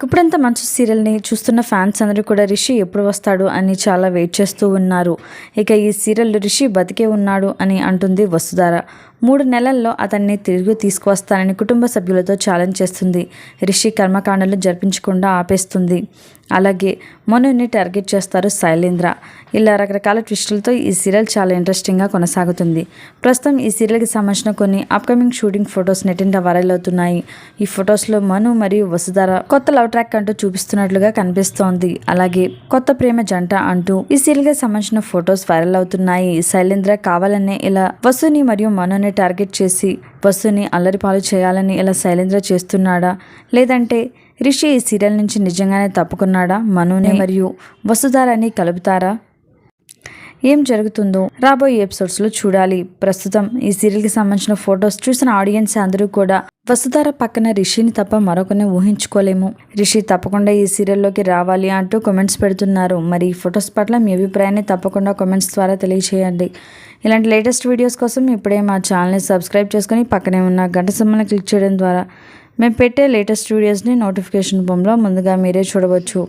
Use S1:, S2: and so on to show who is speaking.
S1: ఇప్పుడంతా మంచు సీరియల్ని చూస్తున్న ఫ్యాన్స్ అందరూ కూడా రిషి ఎప్పుడు వస్తాడు అని చాలా వెయిట్ చేస్తూ ఉన్నారు. ఇక ఈ సీరియల్ రిషి బతికే ఉన్నాడు అని అంటుంది వసుధార. 3 నెలల్లో అతన్ని తిరిగి తీసుకువస్తానని కుటుంబ సభ్యులతో ఛాలెంజ్ చేస్తుంది. రిషి కర్మకాండలు జరిపించకుండా ఆపేస్తుంది. అలాగే మనుని టార్గెట్ చేస్తారు శైలేంద్ర. ఇలా రకరకాల ట్విస్టులతో ఈ సీరియల్ చాలా ఇంట్రెస్టింగ్గా కొనసాగుతుంది. ప్రస్తుతం ఈ సీరియల్కి సంబంధించిన కొన్ని అప్కమింగ్ షూటింగ్ ఫొటోస్ నెట్టింట వైరల్ అవుతున్నాయి. ఈ ఫొటోస్లో మను మరియు వసుధార కొత్త లవ్ ట్రాక్ అంటూ చూపిస్తున్నట్లుగా కనిపిస్తోంది. అలాగే కొత్త ప్రేమ జంట అంటూ ఈ సీరియల్కి సంబంధించిన ఫొటోస్ వైరల్ అవుతున్నాయి. శైలేంద్ర కావాలనే ఇలా వసుని మరియు మనుని టార్గెట్ చేసి వసుని అల్లరిపాలు చేయాలని ఇలా శైలేంద్ర చేస్తున్నాడా, లేదంటే రిషి ఈ సీరియల్ నుంచి నిజంగానే తప్పుకున్నాడా, మనుని మరియు వసుధారని కలుపుతారా? ఏం జరుగుతుందో రాబోయే ఎపిసోడ్స్లో చూడాలి. ప్రస్తుతం ఈ సీరియల్కి సంబంధించిన ఫొటోస్ చూసిన ఆడియన్స్ అందరూ కూడా వసుధార పక్కన రిషిని తప్ప మరొకరిని ఊహించుకోలేము, రిషి తప్పకుండా ఈ సీరియల్లోకి రావాలి అంటూ కామెంట్స్ పెడుతున్నారు. మరి ఈ ఫొటోస్ పట్ల మీ అభిప్రాయాన్ని తప్పకుండా కామెంట్స్ ద్వారా తెలియచేయండి. ఇలాంటి లేటెస్ట్ వీడియోస్ కోసం ఇప్పుడే మా ఛానల్ని సబ్స్క్రైబ్ చేసుకుని పక్కనే ఉన్న గంట సింబల్ని క్లిక్ చేయడం ద్వారా మేము పెట్టే లేటెస్ట్ వీడియోస్ని నోటిఫికేషన్ రూపంలో ముందుగా మీరే చూడవచ్చు.